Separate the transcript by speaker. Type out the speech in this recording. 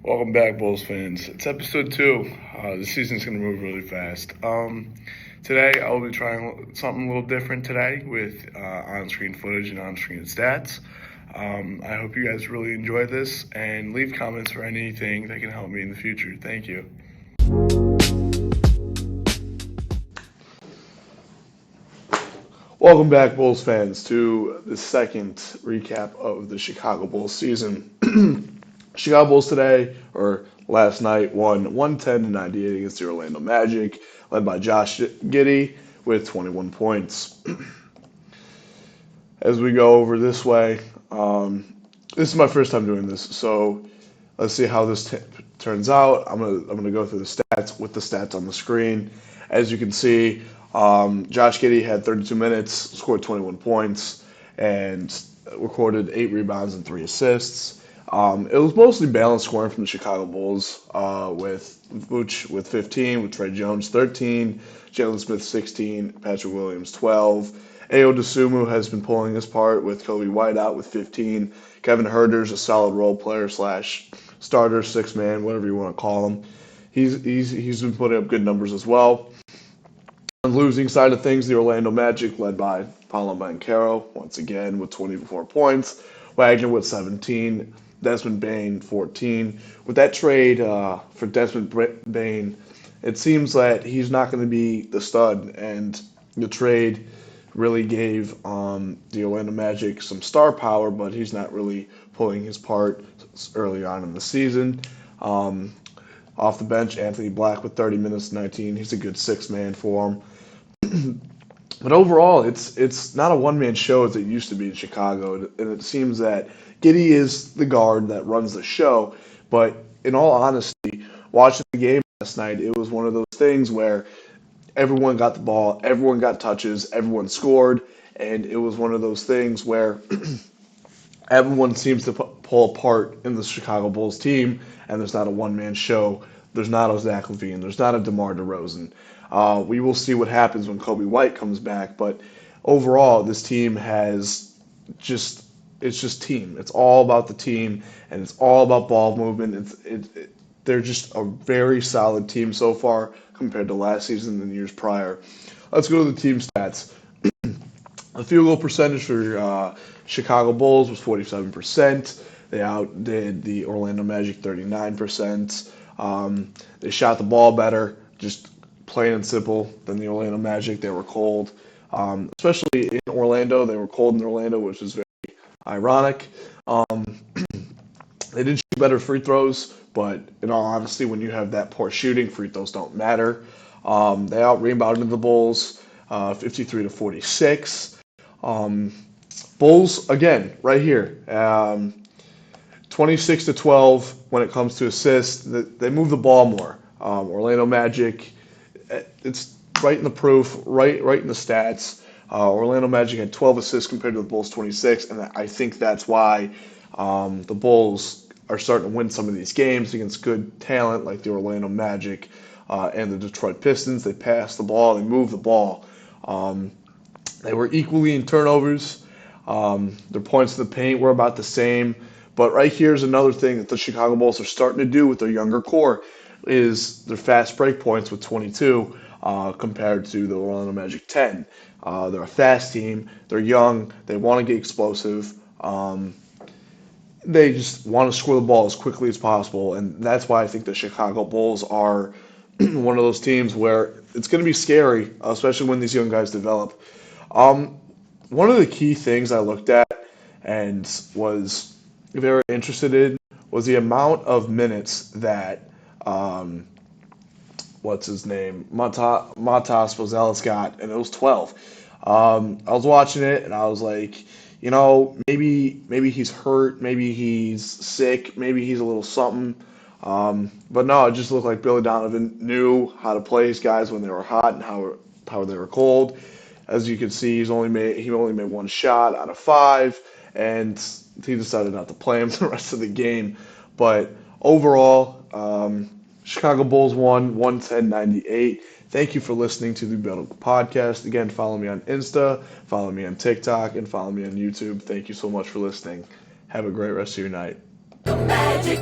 Speaker 1: Welcome back, Bulls fans. It's episode 2. The season's going to move really fast. Today, I'll be trying something a little different today with on-screen footage and on-screen stats. I hope you guys really enjoy this and leave comments for anything that can help me in the future. Thank you. Welcome back, Bulls fans, to the second recap of the Chicago Bulls season. Chicago Bulls today, or last night, won 110-98 against the Orlando Magic, led by Josh Giddey with 21 points. As we go over this way, this is my first time doing this, so let's see how this turns out. I'm gonna go through the stats with the stats on the screen. As you can see, Josh Giddey had 32 minutes, scored 21 points, and recorded 8 rebounds and 3 assists. It was mostly balanced scoring from the Chicago Bulls, with Vooch with 15, with Tre Jones 13, Jalen Smith 16, Patrick Williams 12. Ayo Dosunmu has been pulling his part with Kobe White out with 15. Kevin Huerter's a solid role player slash starter, 6-man, whatever you want to call him. He's been putting up good numbers as well. On the losing side of things, the Orlando Magic, led by Paolo Banchero, once again with 24 points. Wagner with 17. Desmond Bane, 14. With that trade for Desmond Bane, it seems that he's not going to be the stud, and the trade really gave the Orlando Magic some star power, but he's not really pulling his part early on in the season. Off the bench, Anthony Black with 30 minutes, 19. He's a good 6-man for him. But overall, it's not a one-man show as it used to be in Chicago, and it seems that Giddey is the guard that runs the show. But in all honesty, watching the game last night, it was one of those things where everyone got the ball, everyone got touches, everyone scored, and it was one of those things where everyone seems to pull apart in the Chicago Bulls team, and there's not a one-man show. There's not a Zach LaVine. There's not a DeMar DeRozan. We will see what happens when Kobe White comes back, but overall, this team has it's just team. It's all about the team, and it's all about ball movement. They're just a very solid team so far compared to last season and years prior. Let's go to the team stats. The field goal percentage for Chicago Bulls was 47%. They outdid the Orlando Magic 39%. They shot the ball better, just plain and simple, than the Orlando Magic. They were cold, especially in Orlando. They were cold in Orlando, which is very ironic. They did shoot better free throws, but in all honesty, when you have that poor shooting, free throws don't matter. They out-rebounded the Bulls, 53-46. Bulls, again, right here, 26-12 when it comes to assists. They move the ball more. Orlando Magic, it's right in the proof, right in the stats. Orlando Magic had 12 assists compared to the Bulls' 26, and I think that's why the Bulls are starting to win some of these games against good talent like the Orlando Magic and the Detroit Pistons. They pass the ball, they move the ball. They were equally in turnovers. Their points in the paint were about the same. But right here's another thing that the Chicago Bulls are starting to do with their younger core is their fast break points with 22 compared to the Orlando Magic 10. They're a fast team. They're young. They want to get explosive. They just want to score the ball as quickly as possible, and that's why I think the Chicago Bulls are one of those teams where it's going to be scary, especially when these young guys develop. One of the key things I looked at and was very interested in was the amount of minutes that what's his name, Matas Rosales got, and it was 12. I was watching it, and I was like, maybe he's hurt, maybe he's sick, maybe he's a little something. But no, it just looked like Billy Donovan knew how to play his guys when they were hot and how they were cold. As you can see, he only made 1 shot out of 5, and he decided not to play him the rest of the game. But overall, Chicago Bulls won 110-98. Thank you for listening to the Battle Podcast. Again, follow me on Insta, follow me on TikTok, and follow me on YouTube. Thank you so much for listening. Have a great rest of your night. The Magic.